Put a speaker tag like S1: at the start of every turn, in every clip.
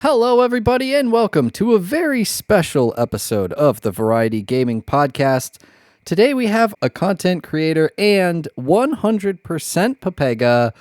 S1: Hello, everybody, and welcome to a very special episode of the Variety Gaming Podcast. Today we have a content creator and 100% Papega.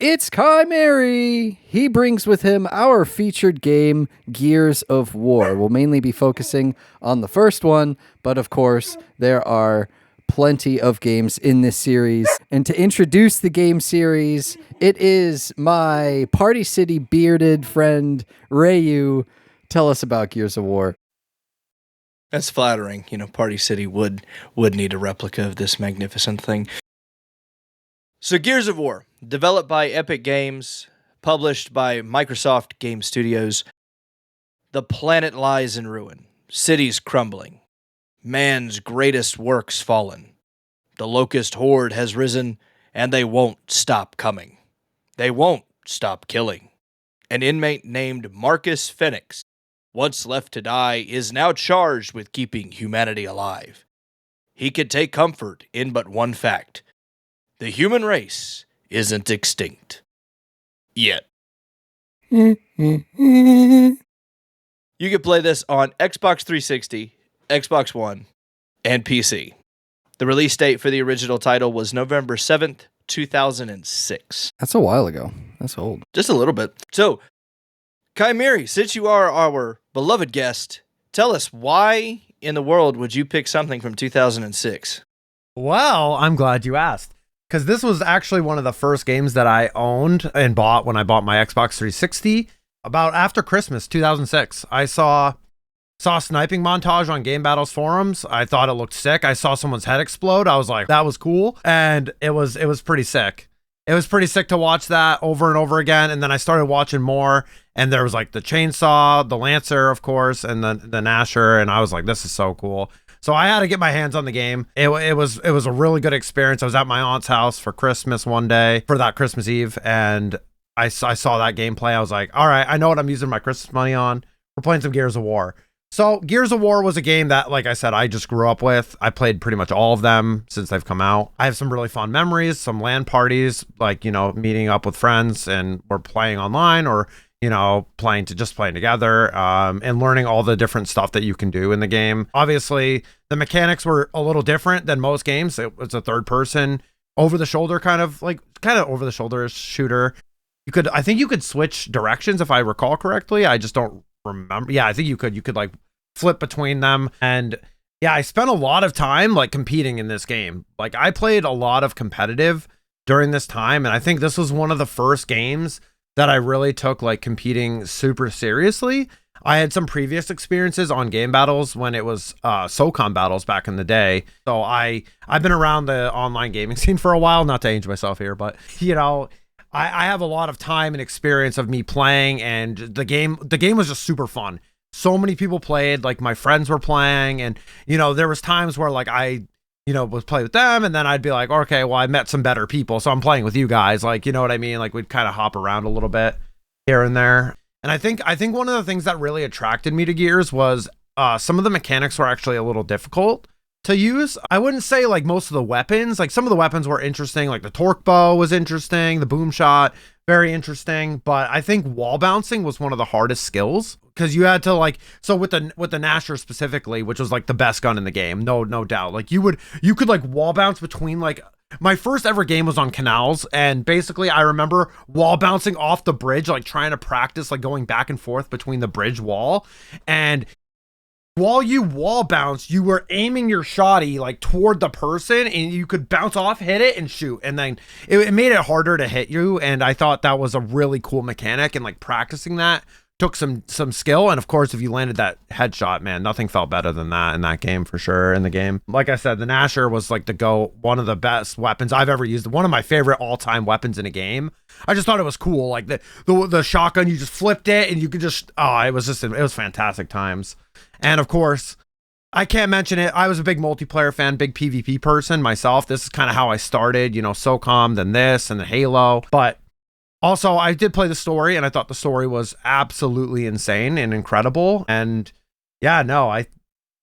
S1: It's Kymeri! He brings with him our featured game, Gears of War. We'll mainly be focusing on the first one, but of course, there are plenty of games in this series. And to introduce the game series, it is my Party City bearded friend, Rayu. Tell us about Gears of War.
S2: That's flattering. Party City would need a replica of this magnificent thing. So Gears of War, developed by Epic Games, published by Microsoft Game Studios. The planet lies in ruin, cities crumbling. Man's greatest works fallen. The locust horde has risen, and they won't stop coming. They won't stop killing. An inmate named Marcus Phoenix, once left to die, is now charged with keeping humanity alive. He could take comfort in but one fact. The human race isn't extinct. Yet. You can play this on Xbox 360, Xbox One, and PC. The release date for the original title was November 7th, 2006.
S1: That's a while ago. That's old.
S2: Just a little bit. So, Kymeri, since you are our beloved guest, tell us why in the world would you pick something from 2006?
S3: Well, I'm glad you asked, because this was actually one of the first games that I owned and bought when I bought my Xbox 360 about after Christmas 2006. I saw a sniping montage on Game Battles forums. I thought it looked sick. I saw someone's head explode. I was like, that was cool. And it was pretty sick. It was pretty sick to watch that over and over again. And then I started watching more, and there was like the chainsaw, the Lancer, of course, and the Gnasher. And I was like, this is so cool. So I had to get my hands on the game. It was a really good experience. I was at my aunt's house for Christmas one day, for that Christmas Eve. And I saw that gameplay. I was like, all right, I know what I'm using my Christmas money on. We're playing some Gears of War. So Gears of War was a game that, like I said, I just grew up with. I played pretty much all of them since they've come out. I have some really fun memories, some LAN parties, like, meeting up with friends and we're playing online or, playing together, and learning all the different stuff that you can do in the game. Obviously, the mechanics were a little different than most games. It was a third person over the shoulder kind of over the shoulder shooter. I think you could switch directions if I recall correctly. I just don't remember. Yeah, I think you could like flip between them. And yeah, I spent a lot of time like competing in this game. Like I played a lot of competitive during this time, and I think this was one of the first games that I really took like competing super seriously. I had some previous experiences on Game Battles when it was SOCOM battles back in the day. So I've been around the online gaming scene for a while, not to age myself here, but I have a lot of time and experience of me playing, and the game was just super fun. So many people played, like my friends were playing, and there was times where like I would play with them, and then I'd be like, okay, well, I met some better people, so I'm playing with you guys, like, you know what I mean? Like we'd kind of hop around a little bit here and there. And I think one of the things that really attracted me to Gears was some of the mechanics were actually a little difficult to use. I wouldn't say like most of the weapons, like some of the weapons were interesting, like the torque bow was interesting, the boom shot, very interesting, but I think wall bouncing was one of the hardest skills, because you had to like, so with the Gnasher specifically, which was like the best gun in the game, no doubt, like you could like wall bounce between, like, my first ever game was on canals, and basically I remember wall bouncing off the bridge, like trying to practice like going back and forth between the bridge wall, and while you wall bounce, you were aiming your shotty like toward the person, and you could bounce off, hit it, and shoot. And then it made it harder to hit you. And I thought that was a really cool mechanic. And like practicing that took some skill. And of course, if you landed that headshot, man, nothing felt better than that in that game for sure. In the game, like I said, the Gnasher was like one of the best weapons I've ever used. One of my favorite all-time weapons in a game. I just thought it was cool. Like the shotgun, you just flipped it, and you could just it was fantastic times. And of course, I can't mention it, I was a big multiplayer fan, big PvP person myself. This is kind of how I started, SOCOM, then this, and then Halo. But also, I did play the story, and I thought the story was absolutely insane and incredible. And yeah, no,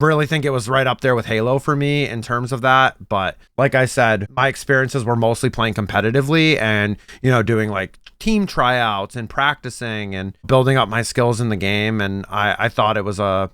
S3: really think it was right up there with Halo for me in terms of that. But like I said, my experiences were mostly playing competitively and, doing like team tryouts and practicing and building up my skills in the game. And I thought it was a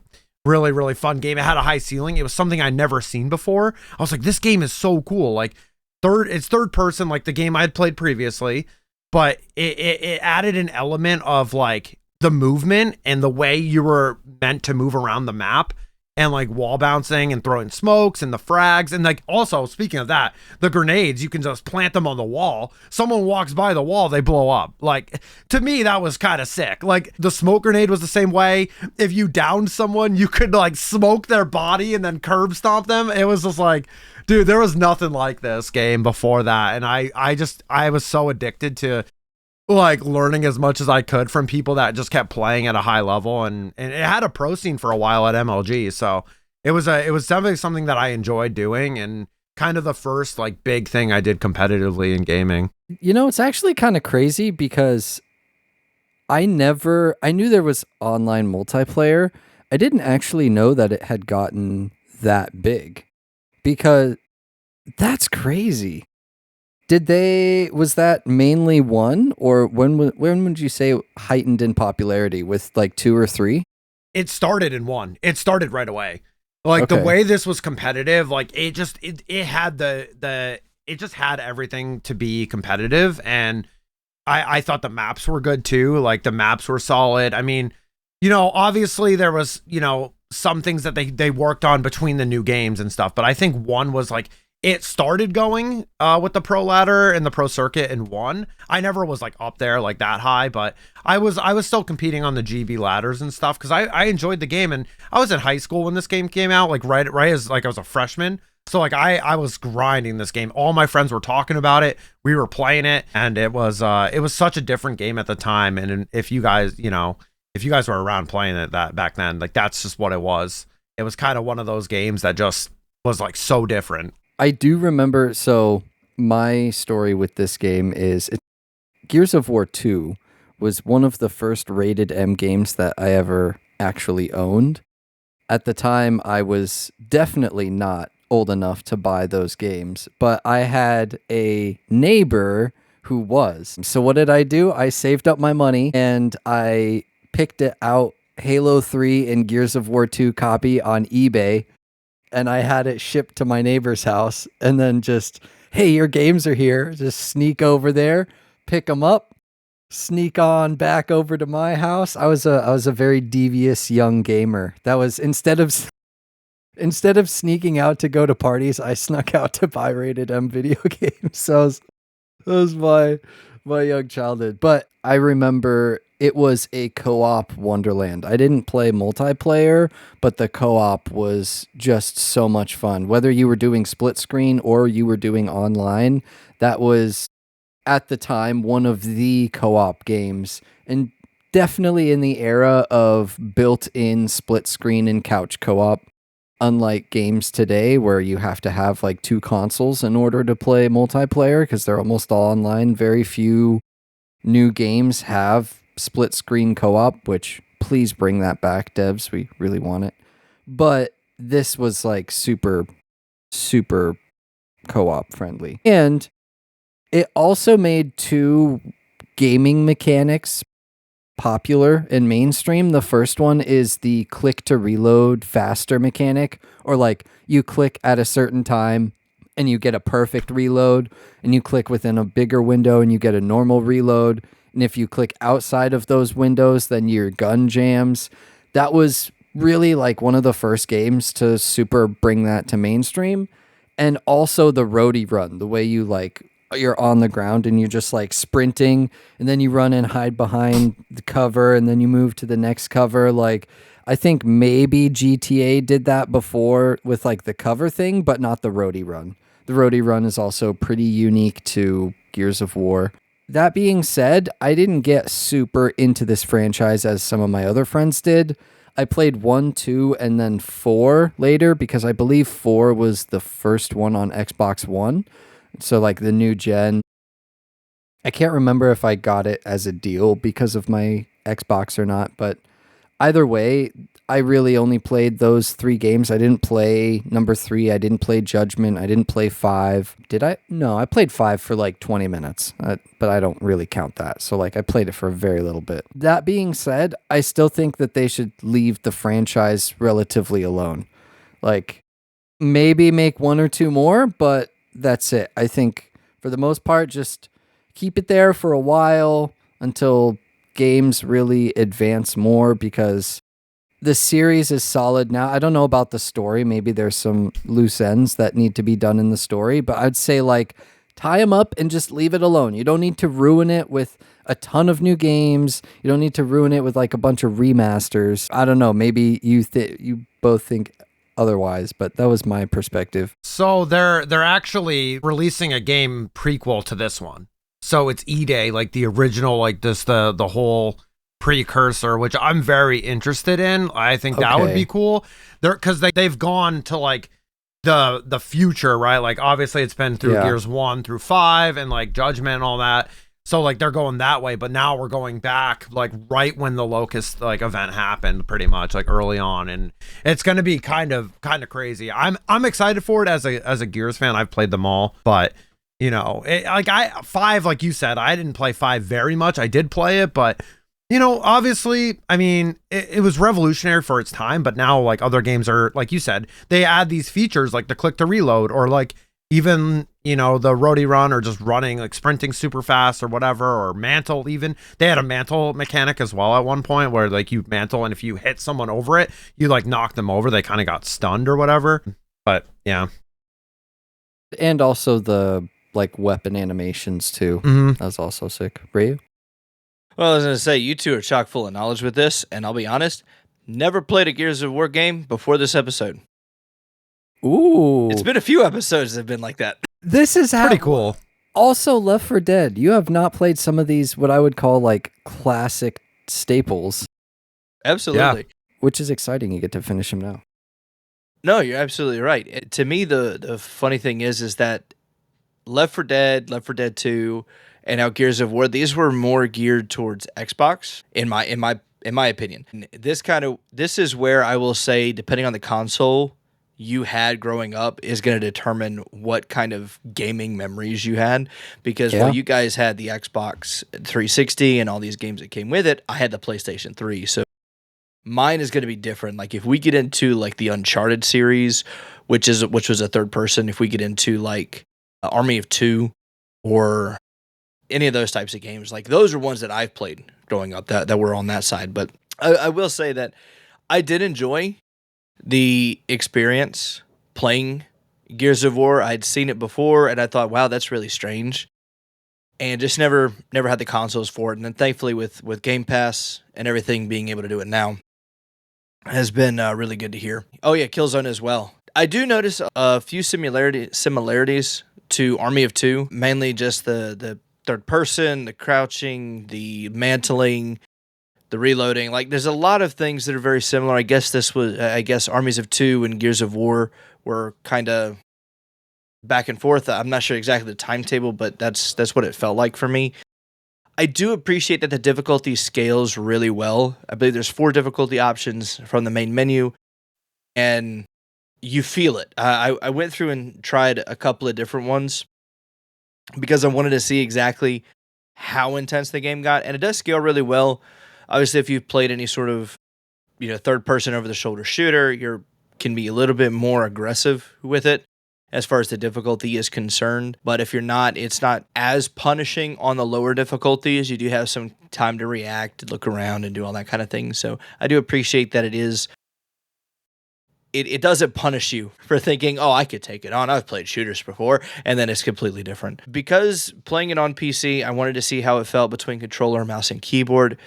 S3: really, really fun game. It had a high ceiling. It was something I'd never seen before. I was like, this game is so cool. Like it's third person, like the game I had played previously, but it added an element of like the movement and the way you were meant to move around the map and like wall bouncing and throwing smokes and the frags. And like, also speaking of that, the grenades, you can just plant them on the wall. Someone walks by the wall, they blow up. Like, to me, that was kind of sick. Like the smoke grenade was the same way. If you downed someone, you could like smoke their body and then curb stomp them. It was just like, dude, there was nothing like this game before that. And I was so addicted to like learning as much as I could from people that just kept playing at a high level, and it had a pro scene for a while at MLG. So it was definitely something that I enjoyed doing, and kind of the first like big thing I did competitively in gaming.
S1: It's actually kind of crazy because I knew there was online multiplayer. I didn't actually know that it had gotten that big, because that's crazy. Was that mainly one, or when would you say heightened in popularity, with like 2 or 3?
S3: It started in 1. It started right away. Like the way this was competitive, like it just had it just had everything to be competitive. And I thought the maps were good too. Like the maps were solid. I mean, obviously there was, some things that they worked on between the new games and stuff, but I think 1 was like, it started going with the pro ladder and the pro circuit in 1. I never was like up there like that high, but I was still competing on the GB ladders and stuff because I enjoyed the game. And I was in high school when this game came out, like right as like I was a freshman. So like I was grinding this game. All my friends were talking about it. We were playing it, and it was such a different game at the time. And if you guys were around playing it that back then, like that's just what it was. It was kind of one of those games that just was like so different.
S1: I do remember, so my story with this game is Gears of War 2 was one of the first rated M games that I ever actually owned. At the time, I was definitely not old enough to buy those games, but I had a neighbor who was. So what did I do? I saved up my money and I picked it out, Halo 3 and Gears of War 2 copy on eBay, and I had it shipped to my neighbor's house, and then just, hey, your games are here. Just sneak over there, pick them up, sneak on back over to my house. I was a very devious young gamer. That was, instead of sneaking out to go to parties, I snuck out to buy rated M video games. So that was my young childhood. But I remember it was a co-op wonderland. I didn't play multiplayer, but the co-op was just so much fun. Whether you were doing split screen or you were doing online, that was, at the time, one of the co-op games. And definitely in the era of built-in split screen and couch co-op. Unlike games today where you have to have like 2 consoles in order to play multiplayer because they're almost all online. Very few new games have split screen co-op, which please bring that back, devs. We really want it. But this was like super, super co-op friendly. And it also made 2 gaming mechanics popular and mainstream. The first one is the click to reload faster mechanic, or like you click at a certain time and you get a perfect reload, and you click within a bigger window and you get a normal reload. And if you click outside of those windows, then your gun jams. That was really like one of the first games to super bring that to mainstream. And also the roadie run, the way you like, you're on the ground and you're just like sprinting, and then you run and hide behind the cover, and then you move to the next cover. Like, I think maybe GTA did that before with like the cover thing, but not the roadie run. The roadie run is also pretty unique to Gears of War. That being said, I didn't get super into this franchise as some of my other friends did. I played 1, 2, and then 4 later, because I believe 4 was the first one on Xbox One. So like the new gen. I can't remember if I got it as a deal because of my Xbox or not, but Either way, I really only played those 3 games. I didn't play number 3. I didn't play Judgment. I didn't play 5. Did I? No, I played 5 for like 20 minutes, but I don't really count that. So like I played it for a very little bit. That being said, I still think that they should leave the franchise relatively alone. Like maybe make 1 or 2 more, but that's it. I think for the most part, just keep it there for a while until games really advance more, because the series is solid now. I don't know about the story. Maybe there's some loose ends that need to be done in the story, but I'd say like tie them up and just leave it alone. You don't need to ruin it with a ton of new games. You don't need to ruin it with like a bunch of remasters. I don't know. Maybe you both think otherwise, but that was my perspective.
S3: So they're actually releasing a game prequel to this one. So it's E-Day, like the original, like this the whole precursor, which I'm very interested in. I think that would
S1: Okay.
S3: be cool. Because they've gone to like the future, right? Like obviously it's been through
S1: Yeah.
S3: Gears 1 through 5 and like Judgment and all that. So like they're going that way, but now we're going back like right when the locust like event happened, pretty much like early on, and it's going to be kind of crazy. I'm excited for it as a Gears fan. I've played them all, but you know, like 5, like you said, I didn't play 5 very much. I did play it, but you know, obviously, I mean, it was revolutionary for its time, but now like other games are, like you said, they add these features like the click to reload, or like even, you know, the roadie run, or just running, like sprinting super fast or whatever, or mantle even. They had a mantle mechanic as well at one point where like you mantle, and if you hit someone over it, you like knock them over. They kind of got stunned or whatever. But yeah.
S1: And also the like weapon animations too.
S3: Mm-hmm.
S1: That was also sick. Ryu?
S2: Well, I was going to say, you two are chock full of knowledge with this, and I'll be honest, never played a Gears of War game before this episode.
S1: Ooh.
S2: It's been a few episodes that have been like that.
S1: This is how
S3: Pretty cool.
S1: Also, Left 4 Dead. You have not played some of these, what I would call like classic staples,
S2: Absolutely.
S1: which is exciting. You get to finish them now.
S2: No, you're absolutely right. To me, the funny thing is that Left 4 Dead, Left 4 Dead 2, and now Gears of War, these were more geared towards Xbox, in my opinion. And this is where I will say, depending on the console you had growing up, is going to determine what kind of gaming memories you had. Because while you guys had the Xbox 360 and all these games that came with it, I had the PlayStation 3. So mine is going to be different. Like if we get into like the Uncharted series, which was a third person, if we get into like Army of Two or any of those types of games, like those are ones that I've played growing up that were on that side. But I will say that I did enjoy the experience playing Gears of War. I'd seen it before and I thought, wow, that's really strange. And just never had the consoles for it. And then thankfully with Game Pass and everything, being able to do it now has been really good to hear. Oh yeah, Killzone as well. I do notice a few similarities to Army of Two, mainly just the third person, the crouching, the mantling, the reloading. Like there's a lot of things that are very similar. I guess Armies of Two and Gears of War were kind of back and forth. I'm not sure exactly the timetable, but that's what it felt like for me. I do appreciate that the difficulty scales really well. I believe there's 4 difficulty options from the main menu, and you feel it. I went through and tried a couple of different ones because I wanted to see exactly how intense the game got, and it does scale really well. Obviously, if you've played any sort of third person over the shoulder shooter, you can be a little bit more aggressive with it as far as the difficulty is concerned. But if you're not, it's not as punishing on the lower difficulties. You do have some time to react, look around, and do all that kind of thing. So I do appreciate that it doesn't punish you for thinking, oh, I could take it on. I've played shooters before, and then it's completely different. Because playing it on PC, I wanted to see how it felt between controller, mouse, and keyboard,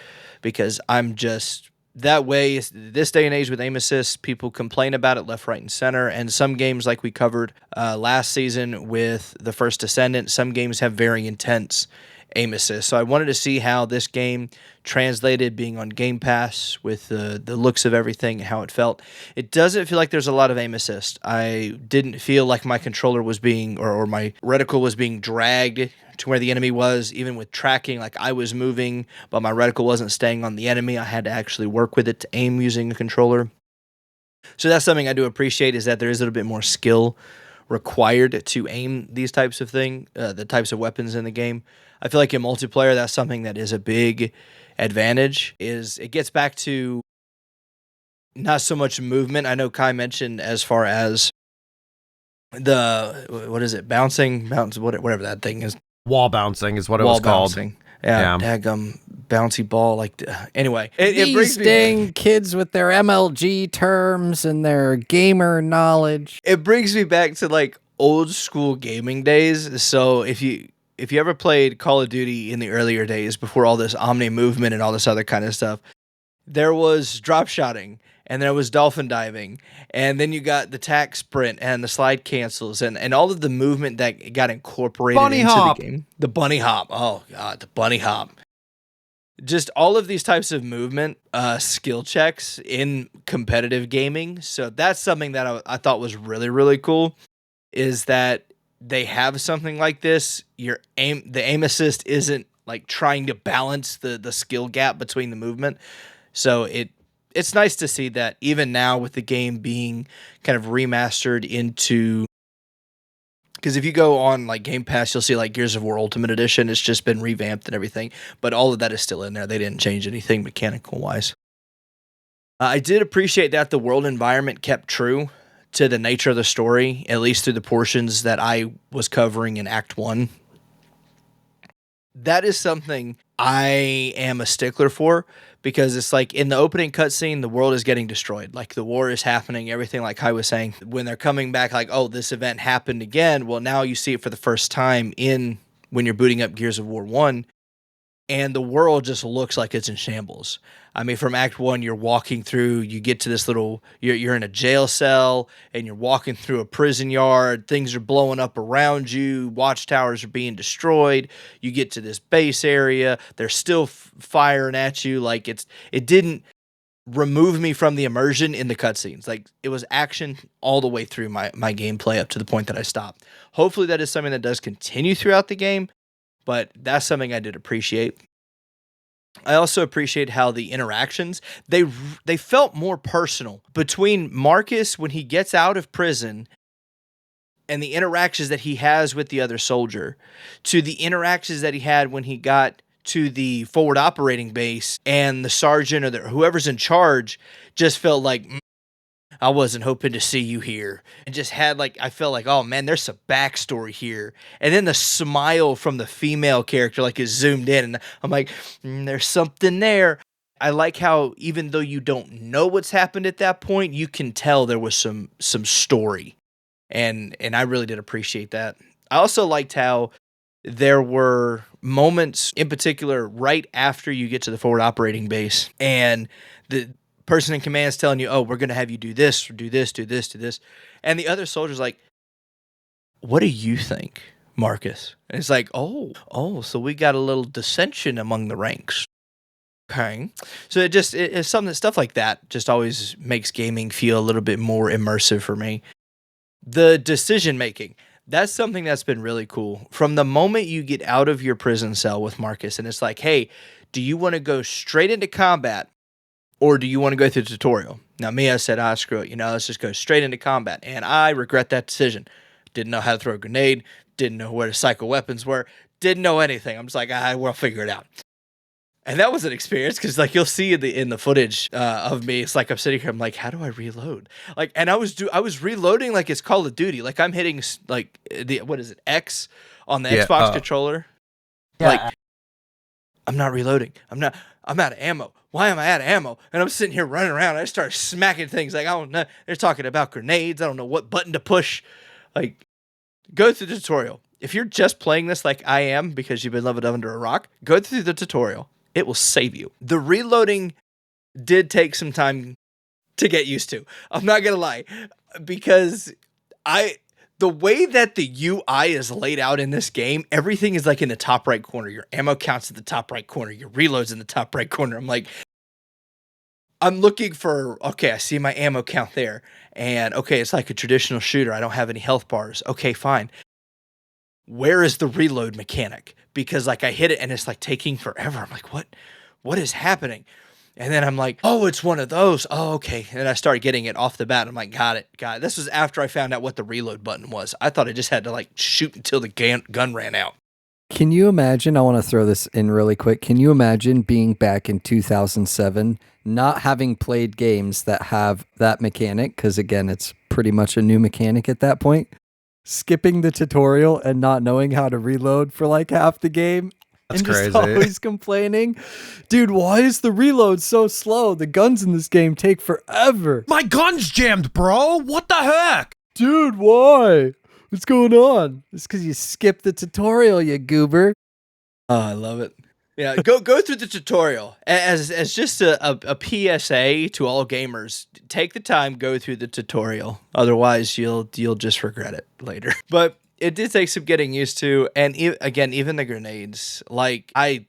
S2: because I'm just that way. This day and age with aim assist, people complain about it left, right, and center. And some games, like we covered last season with the First Descendant, some games have very intense aim assist. So I wanted to see how this game translated being on Game Pass with the looks of everything and how it felt. It doesn't feel like there's a lot of aim assist. I didn't feel like my controller was being, or my reticle was being dragged to where the enemy was, even with tracking. Like I was moving, but my reticle wasn't staying on the enemy. I had to actually work with it to aim using a controller. So that's something I do appreciate, is that there is a little bit more skill required to aim these types of the types of weapons in the game. I feel like in multiplayer, that's something that is a big advantage. Is it gets back to not so much movement. I know Kai mentioned as far as what is it, whatever that thing is.
S3: Wall bouncing is what it was called.
S2: Bouncing. Yeah, daggum bouncy ball. Anyway, it brings
S1: me kids with their MLG terms and their gamer knowledge.
S2: It brings me back to like old school gaming days. So if you ever played Call of Duty in the earlier days before all this omni movement and all this other kind of stuff, there was drop shotting and there was dolphin diving, and then you got the tack sprint and the slide cancels and all of the movement that got incorporated into the game. The bunny hop. Oh god, the bunny hop. Just all of these types of movement skill checks in competitive gaming. So that's something that I thought was really, really cool, is that they have something like this. The aim assist isn't like trying to balance the skill gap between the movement. So it's nice to see that even now with the game being kind of remastered into, because if you go on like Game Pass, you'll see like Gears of War Ultimate Edition. It's just been revamped and everything, but all of that is still in there. They didn't change anything mechanical wise. I did appreciate that the world environment kept true to the nature of the story, at least through the portions that I was covering in Act 1. That is something I am a stickler for, because it's like in the opening cutscene, the world is getting destroyed. Like the war is happening, everything like Kai was saying. When they're coming back, like, oh, this event happened again. Well, now you see it for the first time when you're booting up Gears of War 1, and the world just looks like it's in shambles. I mean, from Act 1, you're walking through, you get to this you're in a jail cell, and you're walking through a prison yard, things are blowing up around you, watchtowers are being destroyed, you get to this base area, they're still firing at you, like it didn't remove me from the immersion in the cutscenes. Like, it was action all the way through my gameplay up to the point that I stopped. Hopefully that is something that does continue throughout the game, but that's something I did appreciate. I also appreciate how the interactions, they felt more personal between Marcus when he gets out of prison and the interactions that he has with the other soldier, to the interactions that he had when he got to the forward operating base and the sergeant or whoever's in charge just felt like, I wasn't hoping to see you here. And just had I felt like, oh man, there's some backstory here. And then the smile from the female character is zoomed in. And I'm like, there's something there. I like how even though you don't know what's happened at that point, you can tell there was some story. And I really did appreciate that. I also liked how there were moments in particular right after you get to the forward operating base and the person in command is telling you, oh, we're going to have you do this, do this, do this, do this. And the other soldier's like, what do you think, Marcus? And it's like, oh, so we got a little dissension among the ranks. Okay. So it's stuff like that just always makes gaming feel a little bit more immersive for me. The decision making, that's something that's been really cool. From the moment you get out of your prison cell with Marcus and it's like, hey, do you want to go straight into combat? Or do you want to go through the tutorial? Now, me, I said, screw it. Let's just go straight into combat. And I regret that decision. Didn't know how to throw a grenade. Didn't know where the cycle weapons were. Didn't know anything. I'm just like, we'll figure it out. And that was an experience because, you'll see in the footage of me, it's like I'm sitting here. I'm like, how do I reload? And I was reloading like it's Call of Duty. Like I'm hitting what is it, X on the Xbox controller. Yeah. I'm not reloading. I'm out of ammo. Why am I out of ammo? And I'm sitting here running around. I start smacking things I don't know. They're talking about grenades. I don't know what button to push. Go through the tutorial. If you're just playing this like I am because you've been living under a rock, go through the tutorial. It will save you. The reloading did take some time to get used to. I'm not going to lie. Because The way that the UI is laid out in this game, everything is like in the top right corner. Your ammo count's in the top right corner. Your reload's in the top right corner. I'm like, I'm looking for, okay, I see my ammo count there. And okay, it's like a traditional shooter. I don't have any health bars. Okay, fine. Where is the reload mechanic? Because like I hit it and it's like taking forever. I'm like, what is happening? And then I'm like, oh, it's one of those. Oh, okay. And I started getting it off the bat. I'm like, got it. This was after I found out what the reload button was. I thought I just had to like shoot until the gun ran out.
S1: Can you imagine? I want to throw this in really quick. Can you imagine being back in 2007, not having played games that have that mechanic? Because again, it's pretty much a new mechanic at that point. Skipping the tutorial and not knowing how to reload for like half the game.
S3: That's
S1: and just
S3: crazy.
S1: always complaining. Dude, why is the reload so slow? The guns in this game take forever.
S3: My gun's jammed, bro. What the heck?
S1: Dude, why? What's going on? It's because you skipped the tutorial, you goober.
S2: Oh, I love it. Yeah, go through the tutorial as just a PSA to all gamers. Take the time, go through the tutorial. Otherwise, you'll just regret it later. But it did take some getting used to, and again, even the grenades. Like I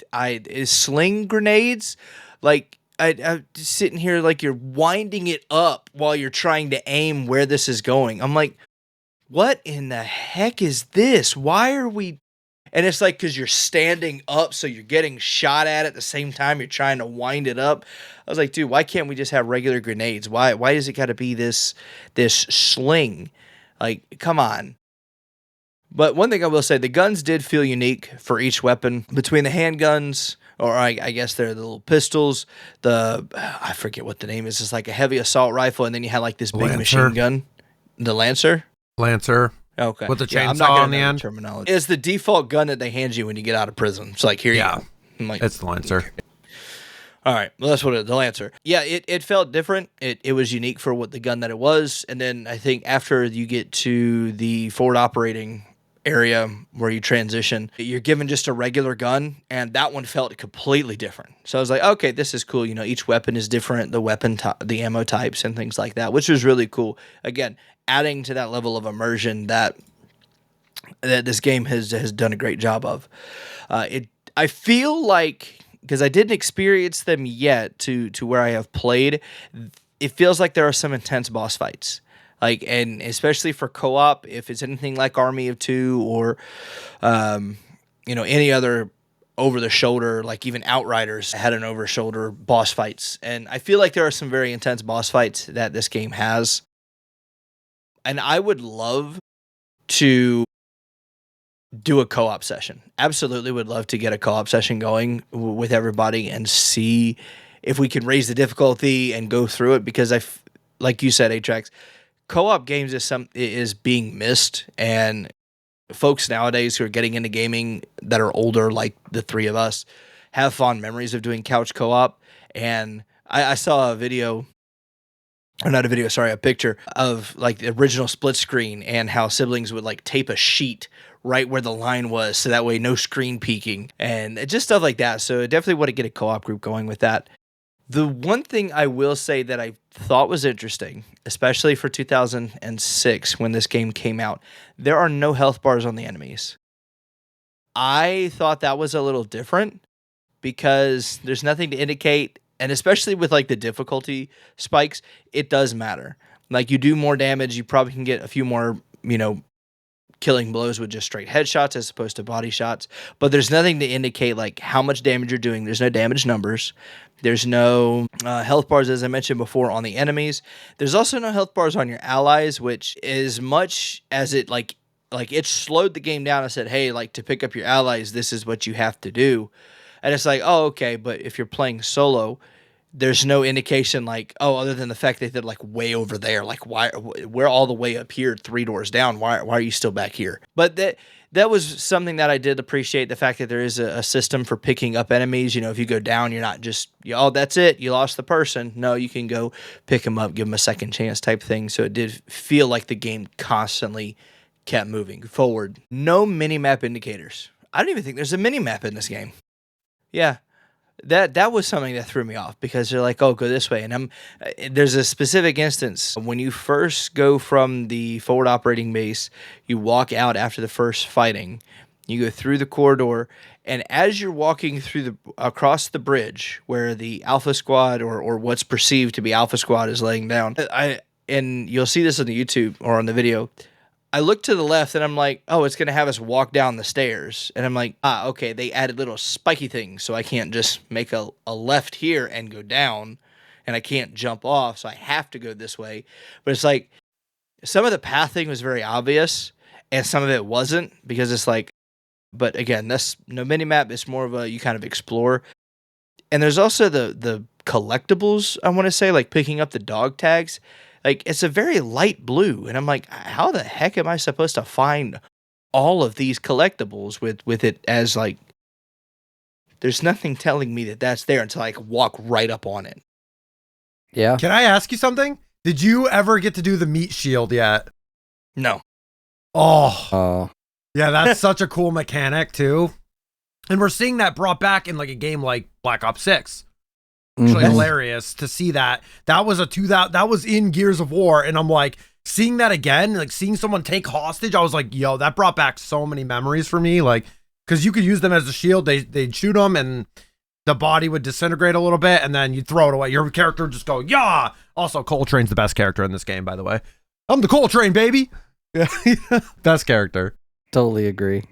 S2: sling grenades. Like I'm just sitting here, like you're winding it up while you're trying to aim where this is going. I'm like, what in the heck is this? Why are we? And it's like, because you're standing up, so you're getting shot at the same time you're trying to wind it up. I was like, dude, why can't we just have regular grenades? Why does it got to be this sling? Like, come on. But one thing I will say, the guns did feel unique for each weapon. Between the handguns, or I guess they're the little pistols, I forget what the name is. It's like a heavy assault rifle, and then you had like this big machine gun. The Lancer?
S3: Lancer.
S2: Okay.
S3: With the chainsaw
S2: I'm not gonna
S3: on the
S2: know
S3: end.
S2: Terminology. It's the default gun that they hand you when you get out of prison. It's like, here you go. I'm like,
S3: It's the Lancer.
S2: all right, well, that's what it is, the Lancer. Yeah, it felt different. It was unique for what the gun that it was. And then I think after you get to the forward operating area where you transition, you're given just a regular gun, and that one felt completely different. So I was like, okay, this is cool. You know, each weapon is different, the ammo types and things like that, which was really cool. Again, adding to that level of immersion that this game has done a great job of. I feel like, because I didn't experience them yet to where I have played, it feels like there are some intense boss fights. Like, and especially for co-op, if it's anything like Army of Two or, any other over-the-shoulder, like even Outriders had an over-shoulder boss fights. And I feel like there are some very intense boss fights that this game has. And I would love to do a co-op session. Absolutely would love to get a co-op session going with everybody and see if we can raise the difficulty and go through it, because like you said, Atrax, co-op games is being missed, and folks nowadays who are getting into gaming that are older, like the three of us, have fond memories of doing couch co-op. And I saw a picture of like the original split screen and how siblings would like tape a sheet right where the line was, so that way no screen peeking and just stuff like that. So I definitely want to get a co-op group going with that. The one thing I will say that I thought was interesting, especially for 2006 when this game came out, there are no health bars on the enemies. I thought that was a little different because there's nothing to indicate, and especially with like the difficulty spikes, it does matter. Like, you do more damage, you probably can get a few more, killing blows with just straight headshots as opposed to body shots. But there's nothing to indicate like how much damage you're doing. There's no damage numbers. There's no health bars, as I mentioned before, on the enemies. There's also no health bars on your allies, which, as much as it like it slowed the game down and said, hey, like, to pick up your allies, this is what you have to do. And it's like, oh, okay, but if you're playing solo, there's no indication, like, oh, other than the fact that they're like way over there, like, why we're all the way up here 3 doors down, why are you still back here? But that was something that I did appreciate, the fact that there is a system for picking up enemies. If you go down, you're not just, oh, that's it, you lost the person. No, you can go pick them up, give them a second chance type thing. So it did feel like the game constantly kept moving forward. No mini-map indicators. I don't even think there's a mini-map in this game. Yeah. That was something that threw me off because they're like, "Oh, go this way," and there's a specific instance when you first go from the forward operating base, you walk out after the first fighting, you go through the corridor, and as you're walking through the across the bridge where the Alpha Squad or what's perceived to be Alpha Squad is laying down, and you'll see this on the YouTube or on the video. I look to the left and I'm like, oh, it's going to have us walk down the stairs. And I'm like, okay, they added little spiky things so I can't just make a left here and go down and I can't jump off. So I have to go this way. But it's like some of the pathing was very obvious and some of it wasn't because it's like, but again, that's no mini map. It's more of a, you kind of explore. And there's also the collectibles, I want to say, like picking up the dog tags. Like, it's a very light blue, and I'm like, how the heck am I supposed to find all of these collectibles with it as, like, there's nothing telling me that that's there until I walk right up on it.
S1: Yeah.
S3: Can I ask you something? Did you ever get to do the meat shield yet?
S2: No.
S3: Oh. Yeah, that's such a cool mechanic, too. And we're seeing that brought back in, like, a game like Black Ops 6. Actually hilarious to see that. That was in Gears of War, and I'm like seeing that again, like seeing someone take hostage. I was like, yo, that brought back so many memories for me. Like, because you could use them as a shield. They'd shoot them, and the body would disintegrate a little bit, and then you'd throw it away. Your character would just go, yeah. Also, Coltrane's the best character in this game, by the way. I'm the Coltrane, baby. Yeah, best character.
S1: Totally agree.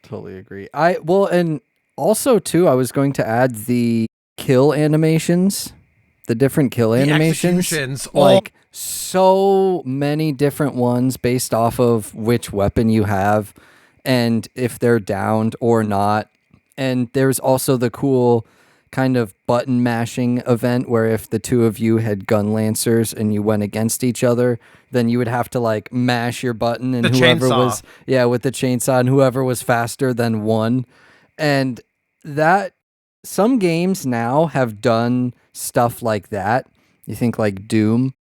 S1: And also too, I was going to add the kill animations, the different kill animations, like so many different ones based off of which weapon you have and if they're downed or not. And there's also the cool kind of button mashing event where if the two of you had gun lancers and you went against each other, then you would have to like mash your button and whoever was with the chainsaw, and whoever was faster then won. And that some games now have done stuff like that. You think like Doom.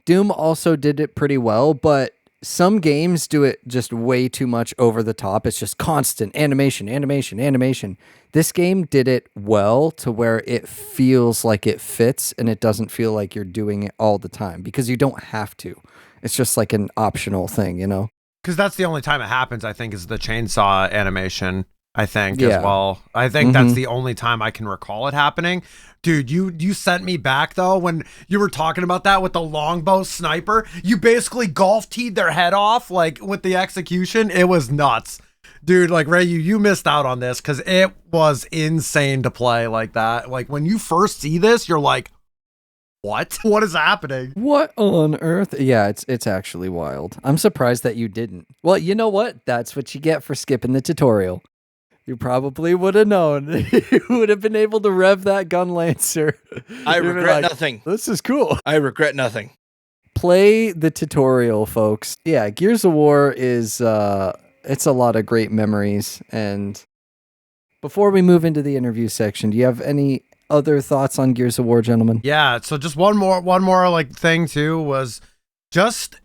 S1: Doom also did it pretty well, but some games do it just way too much over the top. It's just constant animation. This game did it well to where it feels like it fits and it doesn't feel like you're doing it all the time because you don't have to. It's just like an optional thing, you know?
S3: Because that's the only time it happens, I think, is the chainsaw animation. I think as well. I think that's the only time I can recall it happening. Dude, you sent me back though when you were talking about that with the longbow sniper. You basically golf teed their head off like with the execution. It was nuts. Dude, like Ray, you missed out on this because it was insane to play like that. Like when you first see this, you're like, what? What is happening?
S1: What on earth? Yeah, it's actually wild. I'm surprised that you didn't. Well, you know what? That's what you get for skipping the tutorial. You probably would have known. You would have been able to rev that gun lancer.
S2: I regret nothing.
S1: This is cool.
S2: I regret nothing.
S1: Play the tutorial, folks. Yeah, Gears of War is it's a lot of great memories. And before we move into the interview section, do you have any other thoughts on Gears of War, gentlemen?
S3: Yeah, so just one more like thing too was just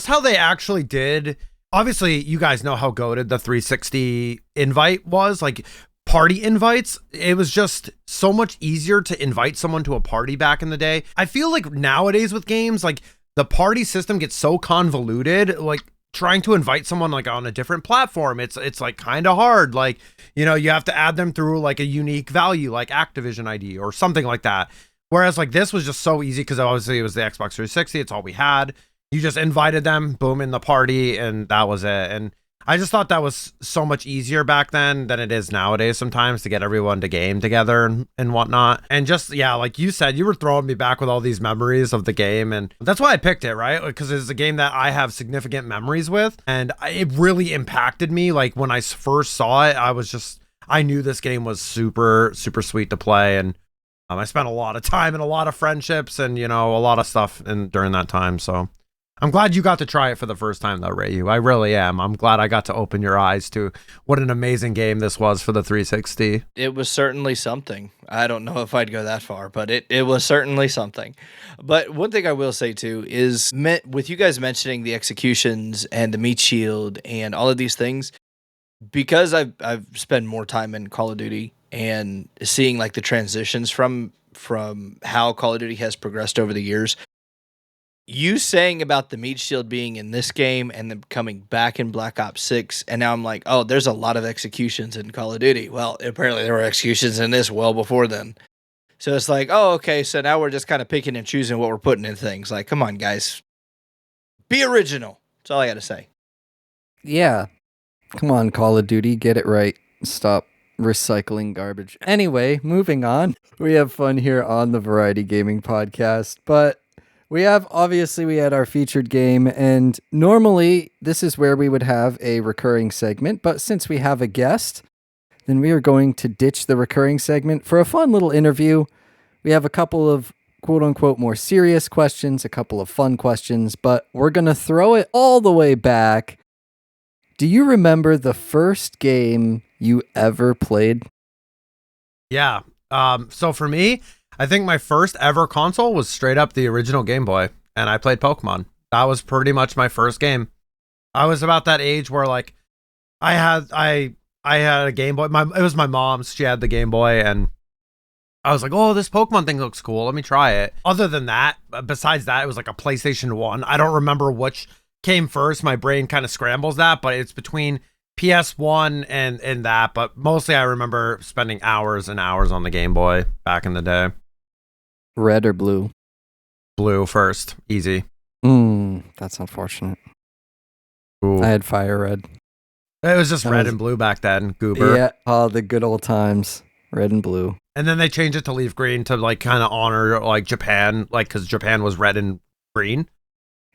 S3: how they actually did. Obviously, you guys know how goated the 360 invite was, like party invites. It was just so much easier to invite someone to a party back in the day. I feel like nowadays with games, like the party system gets so convoluted, like trying to invite someone like on a different platform, it's like kind of hard. Like, you know, you have to add them through like a unique value, like Activision ID or something like that. Whereas like this was just so easy because obviously it was the Xbox 360. It's all we had. You just invited them, boom, in the party, and that was it. And I just thought that was so much easier back then than it is nowadays sometimes to get everyone to game together and whatnot. And just, yeah, like you said, you were throwing me back with all these memories of the game. And that's why I picked it, right? Because it's a game that I have significant memories with. And it really impacted me. Like when I first saw it, I knew this game was super, super sweet to play. And I spent a lot of time and a lot of friendships and, you know, a lot of stuff during that time. So I'm glad you got to try it for the first time, though, Rayu. I really am. I'm glad I got to open your eyes to what an amazing game this was for the 360.
S2: It was certainly something. I don't know if I'd go that far, but it was certainly something. But one thing I will say, too, is with you guys mentioning the executions and the meat shield and all of these things, because I've spent more time in Call of Duty and seeing like the transitions from how Call of Duty has progressed over the years. You saying about the meat shield being in this game and then coming back in Black Ops 6, and now I'm like, oh, there's a lot of executions in Call of Duty. Well, apparently there were executions in this well before then. So it's like, oh, okay, so now we're just kind of picking and choosing what we're putting in things. Like, come on, guys. Be original. That's all I got to say.
S1: Yeah. Come on, Call of Duty, get it right. Stop recycling garbage. Anyway, moving on. We have fun here on the Variety Gaming Podcast, but we had our featured game, and normally this is where we would have a recurring segment, but since we have a guest, then we are going to ditch the recurring segment for a fun little interview. We have a couple of quote-unquote more serious questions, a couple of fun questions, but we're going to throw it all the way back. Do you remember the first game you ever played?
S3: Yeah. So for me, I think my first ever console was straight up the original Game Boy, and I played Pokemon. That was pretty much my first game. I was about that age where like I had a Game Boy. It was my mom's. She had the Game Boy, and I was like, oh, this Pokemon thing looks cool. Let me try it. Other than that, besides that, it was like a PlayStation 1. I don't remember which came first. My brain kind of scrambles that, but it's between PS1 and that. But mostly I remember spending hours and hours on the Game Boy back in the day.
S1: Red or blue?
S3: Blue first. Easy.
S1: That's unfortunate.
S3: Ooh.
S1: I had fire red.
S3: It was just red and blue back then. Goober.
S1: Yeah. Oh, the good old times. Red and blue.
S3: And then they changed it to leaf green to like kind of honor like Japan, like because Japan was red and green.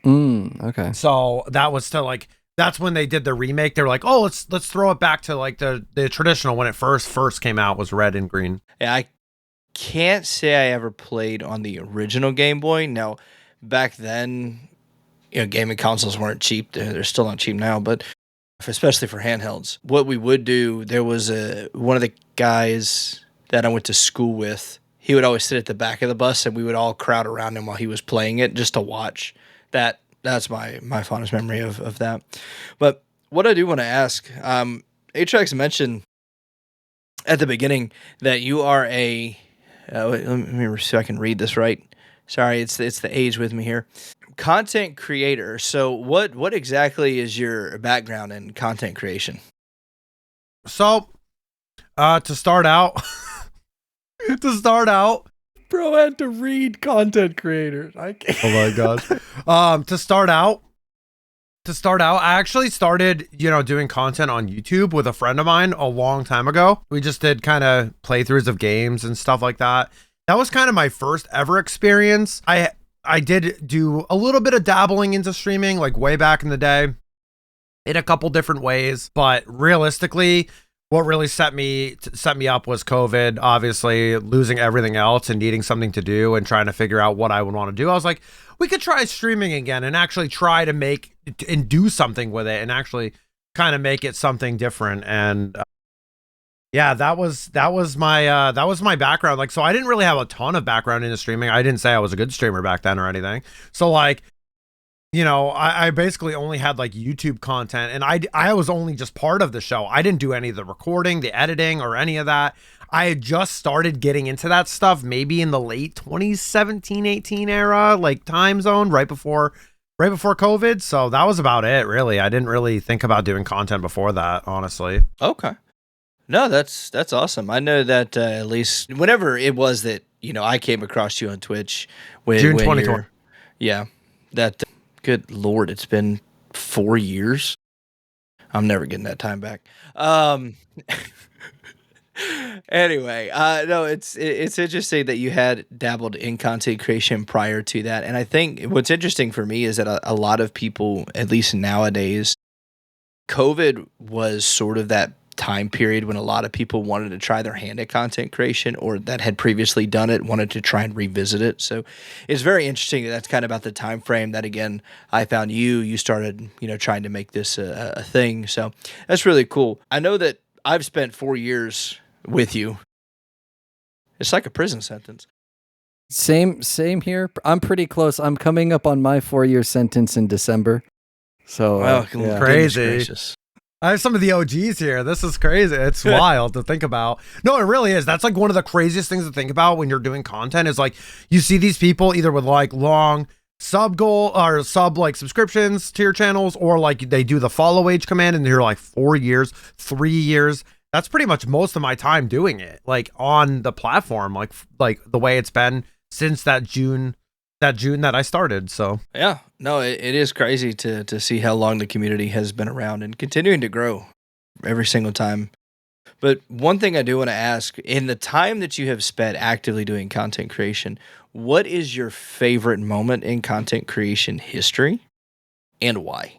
S1: Okay.
S3: So that was to like, that's when they did the remake. They were like, oh, let's throw it back to like the traditional when it first came out was red and green.
S2: Yeah, I can't say I ever played on the original Game Boy. Now, back then, gaming consoles weren't cheap. They're still not cheap now, but especially for handhelds. What we would do, there was one of the guys that I went to school with. He would always sit at the back of the bus, and we would all crowd around him while he was playing it just to watch. That's my fondest memory of that. But what I do want to ask, Atrax mentioned at the beginning that you are let me see if I can read this right. Sorry, it's the age with me here. Content creator. So what exactly is your background in content creation?
S3: So, to start out,
S1: Bro, I had to read content creators. I can't.
S3: Oh my gosh. To start out, I actually started, doing content on YouTube with a friend of mine a long time ago. We just did kind of playthroughs of games and stuff like that. That was kind of my first ever experience. I did do a little bit of dabbling into streaming like way back in the day in a couple different ways, but realistically, what really set me up was COVID, obviously losing everything else and needing something to do and trying to figure out what I would want to do. I was like, we could try streaming again and actually try to make and do something with it and actually kind of make it something different. And yeah, that was my background. Like, so I didn't really have a ton of background into streaming. I didn't say I was a good streamer back then or anything. So like, I basically only had like YouTube content, and I was only just part of the show. I didn't do any of the recording, the editing, or any of that. I had just started getting into that stuff maybe in the late 2017-18 era, like time zone, right before COVID. So that was about it, really. I didn't really think about doing content before that, honestly.
S2: Okay. No, that's awesome. I know that at least whenever it was that, I came across you on Twitch.
S3: June 2020.
S2: Yeah. That... Good Lord, it's been 4 years. I'm never getting that time back. Anyway, no, it's interesting that you had dabbled in content creation prior to that. And I think what's interesting for me is that a lot of people, at least nowadays, COVID was sort of that time period when a lot of people wanted to try their hand at content creation, or that had previously done it, wanted to try and revisit it. So it's very interesting that that's kind of about the time frame that, again, I found you started, trying to make this a thing. So that's really cool. I know that I've spent 4 years with you. It's like a prison sentence.
S1: Same here. I'm pretty close. I'm coming up on my 4-year sentence in December. So
S3: crazy. I have some of the OGs here. This is crazy. It's wild to think about. No, it really is. That's like one of the craziest things to think about when you're doing content is like you see these people either with like long sub goal or sub like subscriptions to your channels, or like they do the follow age command and they're like 4 years, 3 years. That's pretty much most of my time doing it, like on the platform, like the way it's been since that June that I started. So
S2: Yeah, no, it is crazy to see how long the community has been around and continuing to grow every single time. But one thing I do want to ask, in the time that you have spent actively doing content creation, what is your favorite moment in content creation history and why?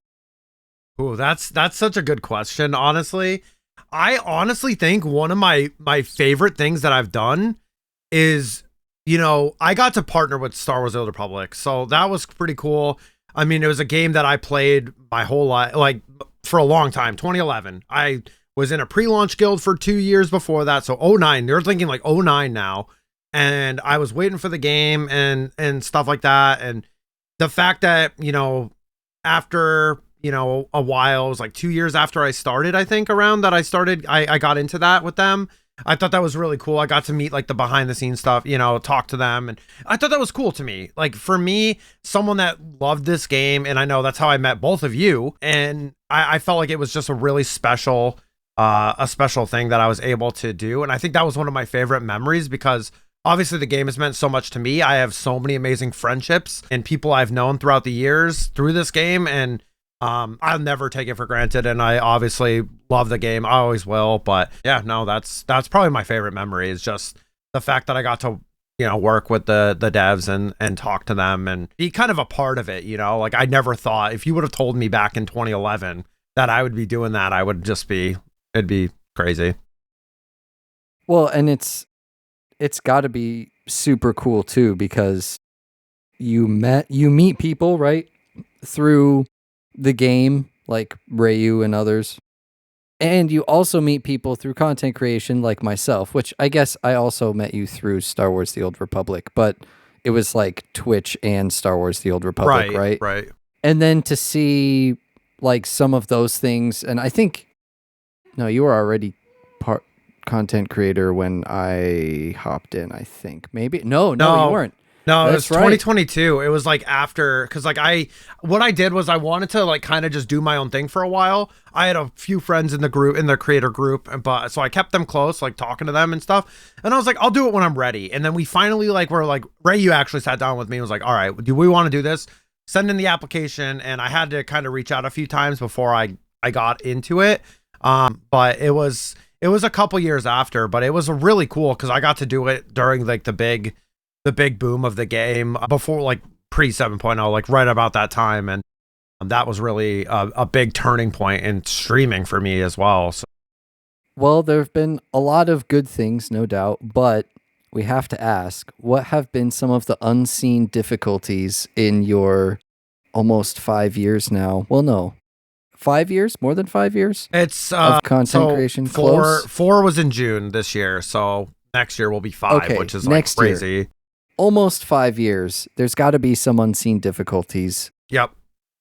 S3: ooh, that's such a good question, honestly. I honestly think one of my favorite things that I've done is, I got to partner with Star Wars: The Old Republic, so that was pretty cool. I mean, it was a game that I played my whole life, like for a long time. 2011, I was in a pre-launch guild for 2 years before that, so '09. They're thinking like '09 now, and I was waiting for the game and stuff like that, and the fact that after a while, it was like 2 years after I started, I think around that I got into that with them. I thought that was really cool. I got to meet like the behind the scenes stuff, talk to them. And I thought that was cool to me. Like for me, someone that loved this game, and I know that's how I met both of you. And I felt like it was just a really special thing that I was able to do. And I think that was one of my favorite memories because obviously the game has meant so much to me. I have so many amazing friendships and people I've known throughout the years through this game. And I'll never take it for granted, and I obviously love the game. I always will, but yeah, no, that's probably my favorite memory is just the fact that I got to work with the devs and talk to them and be kind of a part of it. Like I never thought, if you would have told me back in 2011 that I would be doing that, I would just it'd be crazy.
S1: Well, and it's got to be super cool too because you meet people right through the game, like Rayu and others. And you also meet people through content creation like myself, which I guess I also met you through Star Wars: The Old Republic, but it was like Twitch and Star Wars: The Old Republic, right?
S3: Right.
S1: And then to see like some of those things, and I think, no, you were already part content creator when I hopped in, I think. Maybe. No, you weren't.
S3: No, it was
S1: That's right.
S3: 2022. It was like after, because like what I did was I wanted to like kind of just do my own thing for a while. I had a few friends in the creator group, but so I kept them close, like talking to them and stuff. And I was like, I'll do it when I'm ready. And then we finally were like, Rayu actually sat down with me and was like, all right, do we want to do this? Send in the application. And I had to kind of reach out a few times before I got into it. But it was a couple years after, but it was really cool because I got to do it during like the big boom of the game before like pre 7.0, like right about that time. And that was really a big turning point in streaming for me as well. So.
S1: Well, there have been a lot of good things, no doubt, but we have to ask, what have been some of the unseen difficulties in your almost 5 years now? Well, no, 5 years, more than 5 years.
S3: It's
S1: of content creation.
S3: Four was in June this year, so next year will be 5,
S1: okay,
S3: which is like crazy.
S1: Year. Almost 5 years. There's got to be some unseen difficulties.
S3: Yep.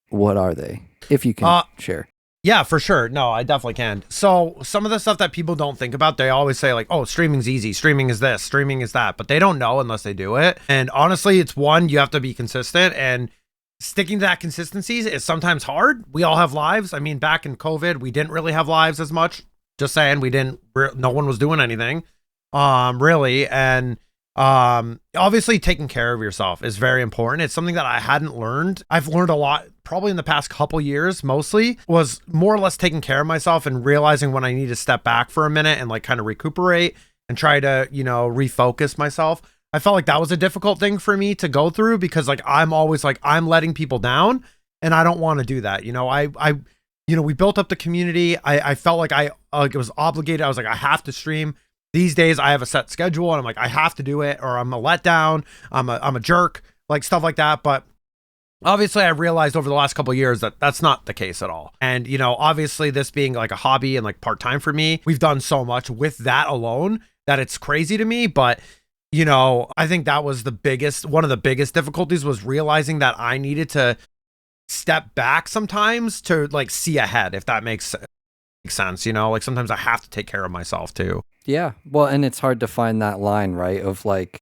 S1: What are they? If you can share.
S3: Yeah, for sure. No, I definitely can. So some of the stuff that people don't think about, they always say like, oh, streaming's easy. Streaming is this, streaming is that, but they don't know unless they do it. And honestly, it's one, you have to be consistent, and sticking to that consistency is sometimes hard. We all have lives. I mean, back in COVID, we didn't really have lives as much. Just saying, no one was doing anything, really. And obviously taking care of yourself is very important. It's something that I hadn't learned. I've learned a lot probably in the past couple years, mostly was more or less taking care of myself and realizing when I need to step back for a minute and like kind of recuperate and try to, refocus myself. I felt like that was a difficult thing for me to go through because like, I'm always like, I'm letting people down and I don't want to do that. We built up the community. I felt like I was obligated. I was like, I have to stream. These days I have a set schedule and I'm like, I have to do it or I'm a letdown. I'm a jerk, like stuff like that. But obviously I realized over the last couple of years that that's not the case at all. And, obviously this being like a hobby and like part-time for me, we've done so much with that alone that it's crazy to me. But, I think that was one of the biggest difficulties was realizing that I needed to step back sometimes to like see ahead, if that makes sense. makes sense, you know? Like sometimes I have to take care of myself too.
S1: Yeah. Well, and it's hard to find that line, right? Of like,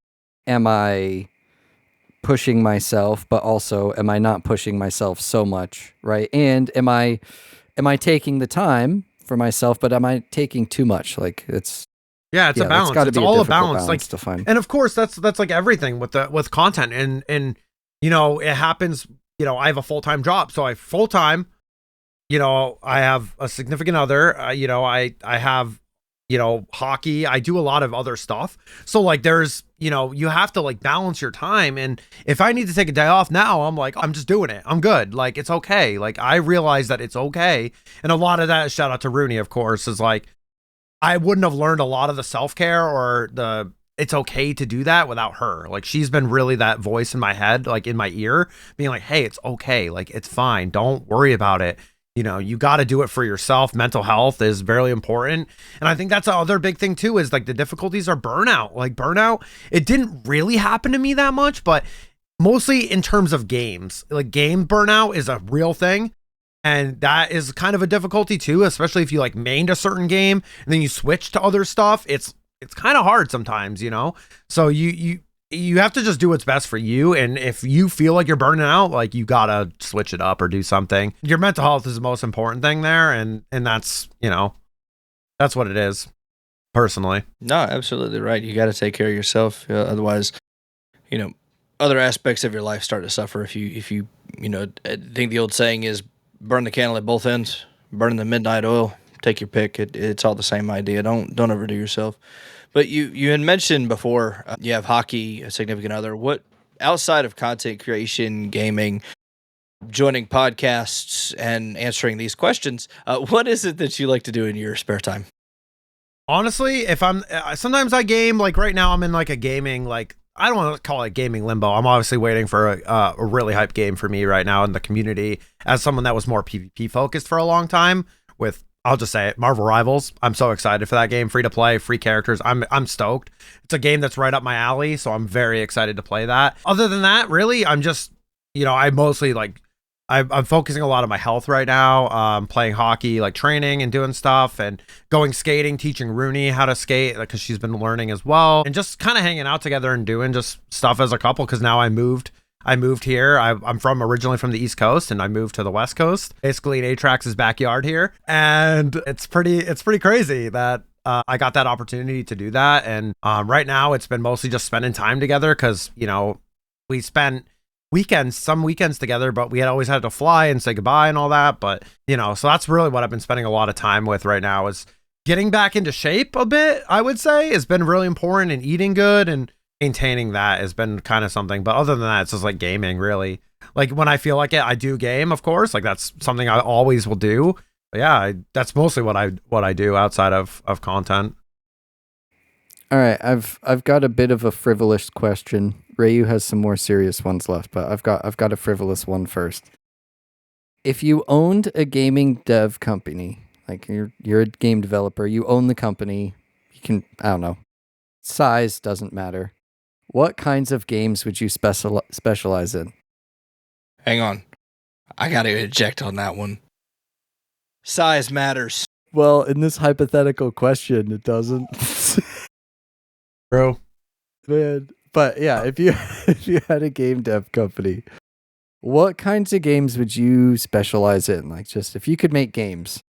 S1: am I pushing myself, but also am I not pushing myself so much, right? And am I taking the time for myself, but am I taking too much? Like it's
S3: Yeah, it's a balance.
S1: gotta
S3: It's
S1: be
S3: all a
S1: difficult
S3: balance. Like
S1: to find.
S3: and of course that's like everything with content and you know, it happens, you know, I have a full-time job. So I full-time, you know, I have a significant other, you know, I have, you know, hockey. I do a lot of other stuff. So like there's, you know, you have to like balance your time. And if I need to take a day off now, I'm like, I'm just doing it. I'm good. Like it's okay. Like I realize that it's okay. And a lot of that, shout out to Rooney, of course, is like, I wouldn't have learned a lot of the self-care or the it's okay to do that without her. Like she's been really that voice in my head, like in my ear, being like, hey, it's okay. Like it's fine. Don't worry about it. You know, you got to do it for yourself. Mental health is very important. And I think that's the other big thing too, is like the difficulties are burnout. Like burnout, it didn't really happen to me that much, but mostly in terms of games. Like game burnout is a real thing. And that is kind of a difficulty too, especially if you like mained a certain game and then you switch to other stuff. It's kind of hard sometimes, you know? So you have to just do what's best for you. And if you feel like you're burning out, like you gotta switch it up or do something. Your mental health is the most important thing there. And that's, you know, that's what it is personally.
S2: No, absolutely right. You got to take care of yourself. Otherwise, you know, other aspects of your life start to suffer. If you, you know, I think the old saying is burn the candle at both ends, burn the midnight oil, take your pick. It's all the same idea. Don't overdo yourself. But you had mentioned before, you have hockey, a significant other. What outside of content creation, gaming, joining podcasts, and answering these questions, what is it that you like to do in your spare time?
S3: Honestly, if I'm sometimes I game, like right now I'm in like a gaming, like I don't want to call it gaming limbo. I'm obviously waiting for a really hype game for me right now in the community as someone that was more PvP focused for a long time with, I'll just say it, Marvel Rivals. I'm so excited for that game. Free to play, free characters. I'm stoked. It's a game that's right up my alley, so I'm very excited to play that. Other than that, really, I'm just, you know, I mostly like, I'm focusing a lot on my health right now, playing hockey, like training and doing stuff and going skating, teaching Rooney how to skate because she's been learning as well, and just kind of hanging out together and doing just stuff as a couple because now I moved here. I'm originally from the East Coast and I moved to the West Coast, basically in Atrax's backyard here. And it's pretty crazy that I got that opportunity to do that. And right now it's been mostly just spending time together because, you know, we spent some weekends together, but we had always had to fly and say goodbye and all that. But, you know, so that's really what I've been spending a lot of time with right now is getting back into shape a bit, I would say, has been really important, and eating good and maintaining that has been kind of something. But other than that, it's just like gaming, really. Like when I feel like it, I do game, of course. Like that's something I always will do. But yeah, that's mostly what I do outside of content.
S1: All right, I've got a bit of a frivolous question. Rayu has some more serious ones left, but I've got a frivolous one first. If you owned a gaming dev company, like you're a game developer, you own the company, you can, I don't know, size doesn't matter. What kinds of games would you specialize in?
S2: Hang on. I got to eject on that one. Size matters.
S1: Well, in this hypothetical question, it doesn't.
S3: Bro.
S1: Man. But yeah, if you had a game dev company, what kinds of games would you specialize in? Like just if you could make games.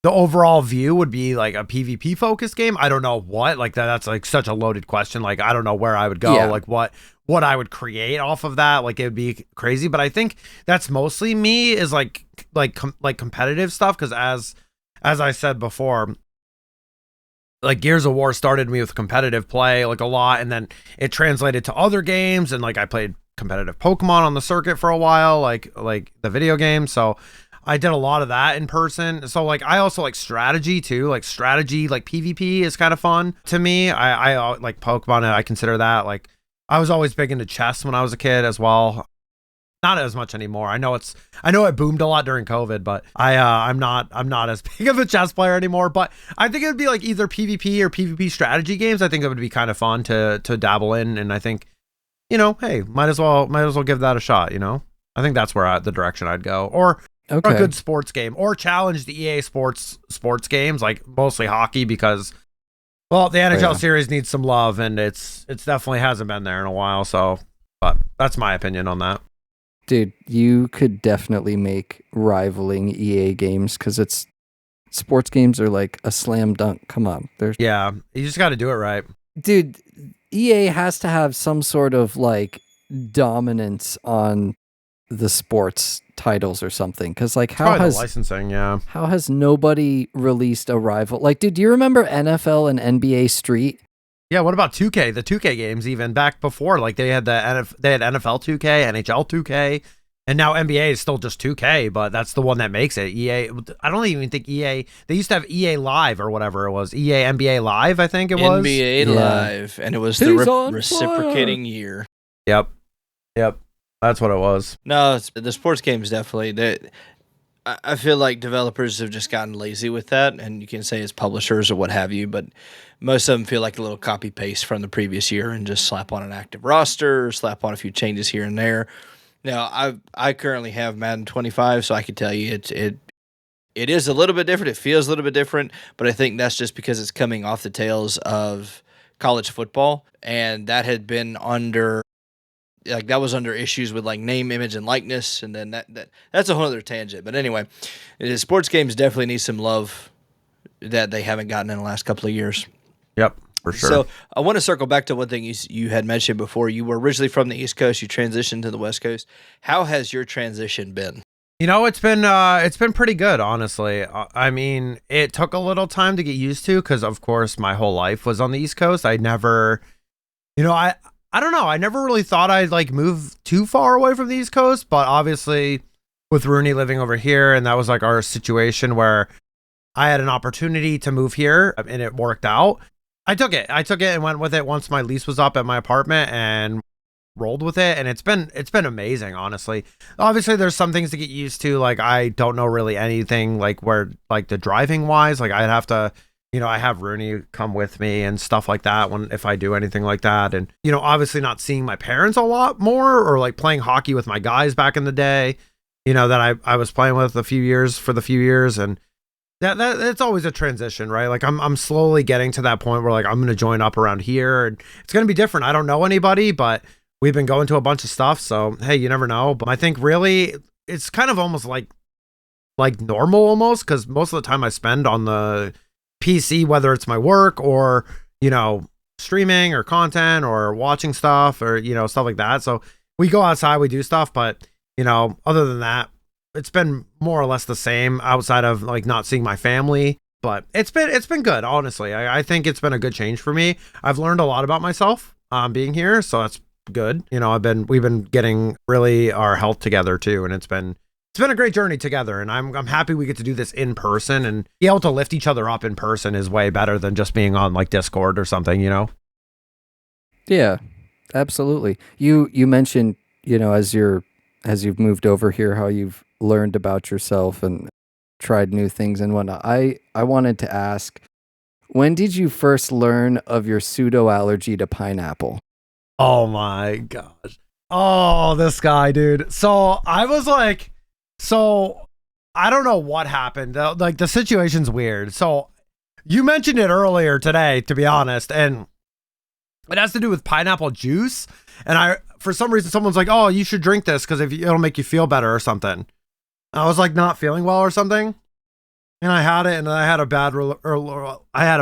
S3: The overall view would be like a PvP focused game. I don't know what, like that's like such a loaded question. Like I don't know where I would go,
S1: Yeah.
S3: like what I would create off of that. Like it would be crazy, but I think that's mostly me is like competitive stuff. Cause as I said before, like Gears of War started me with competitive play like a lot. And then it translated to other games. And like I played competitive Pokemon on the circuit for a while, like the video game. So I did a lot of that in person. So like I also like strategy too. Like strategy, like PvP is kind of fun to me. I like Pokemon. I consider that like I was always big into chess when I was a kid as well. Not as much anymore. I know it boomed a lot during COVID, but I'm not as big of a chess player anymore. But I think it would be like either PvP or PvP strategy games. I think it would be kind of fun to dabble in, and I think, you know, hey, might as well give that a shot, you know. I think that's where the direction I'd go. Or a good sports game, or challenge the EA sports games, like mostly hockey, because well, the NHL series needs some love, and it's definitely hasn't been there in a while. So, but that's my opinion on that.
S1: Dude, you could definitely make rivaling EA games, because it's sports games are like a slam dunk. Come on,
S3: you just got to do it right,
S1: dude. EA has to have some sort of like dominance on the sports titles or something, because like how has
S3: licensing
S1: how has nobody released a rival? Like, dude, do you remember NFL and NBA Street?
S3: Yeah, what about 2K? The 2K games, even back before, like they had NFL 2K, NHL 2K, and now NBA is still just 2K, but that's the one that makes it. EA, I don't even think EA. They used to have EA Live or whatever it was. EA NBA Live, I think it was.
S2: NBA Live, and it was the reciprocating year.
S3: Yep. That's what it was.
S2: No, the sports games definitely. I feel like developers have just gotten lazy with that, and you can say it's publishers or what have you, but most of them feel like a little copy paste from the previous year and just slap on an active roster, or slap on a few changes here and there. Now, I currently have Madden 25, so I can tell you it is a little bit different. It feels a little bit different, but I think that's just because it's coming off the tails of college football, and that had been under. Like that was under issues with like name, image, and likeness, and then that's a whole other tangent. But anyway, sports games definitely need some love that they haven't gotten in the last couple of years.
S3: Yep, for sure.
S2: So I want to circle back to one thing you had mentioned before. You were originally from the East Coast. You transitioned to the West Coast. How has your transition been?
S3: It's been pretty good, honestly. I mean, it took a little time to get used to, because of course my whole life was on the East Coast. I never, I don't know. I never really thought I'd like move too far away from the East Coast, but obviously with Rooney living over here, and that was like our situation where I had an opportunity to move here and it worked out. I took it and went with it once my lease was up at my apartment and rolled with it. And it's been amazing, honestly. Obviously there's some things to get used to. Like I don't know really anything like where like the driving wise, like I'd have to, I have Rooney come with me and stuff like that if I do anything like that. And, obviously not seeing my parents a lot more, or like playing hockey with my guys back in the day, that I was playing with the few years. And that it's always a transition, right? Like I'm slowly getting to that point where like I'm going to join up around here, and it's going to be different. I don't know anybody, but we've been going to a bunch of stuff. So, hey, you never know. But I think really it's kind of almost like normal almost, because most of the time I spend on the PC, whether it's my work or streaming or content or watching stuff or stuff like that. So we go outside, we do stuff, but other than that, it's been more or less the same outside of like not seeing my family. But it's been good, honestly. I think it's been a good change for me. I've learned a lot about myself being here, so that's good. We've been getting really our health together too, and it's been a great journey together, and I'm happy we get to do this in person, and be able to lift each other up in person is way better than just being on like Discord or something,
S1: Yeah, absolutely. You mentioned, as you've moved over here, how you've learned about yourself and tried new things and whatnot. I wanted to ask, when did you first learn of your pseudo allergy to pineapple?
S3: Oh my gosh. Oh, this guy, dude. So I was like, I don't know what happened. Like the situation's weird. So you mentioned it earlier today, to be honest, and it has to do with pineapple juice. And for some reason, someone's like, "Oh, you should drink this because it'll make you feel better or something." I was like not feeling well or something, and I had it, and I had a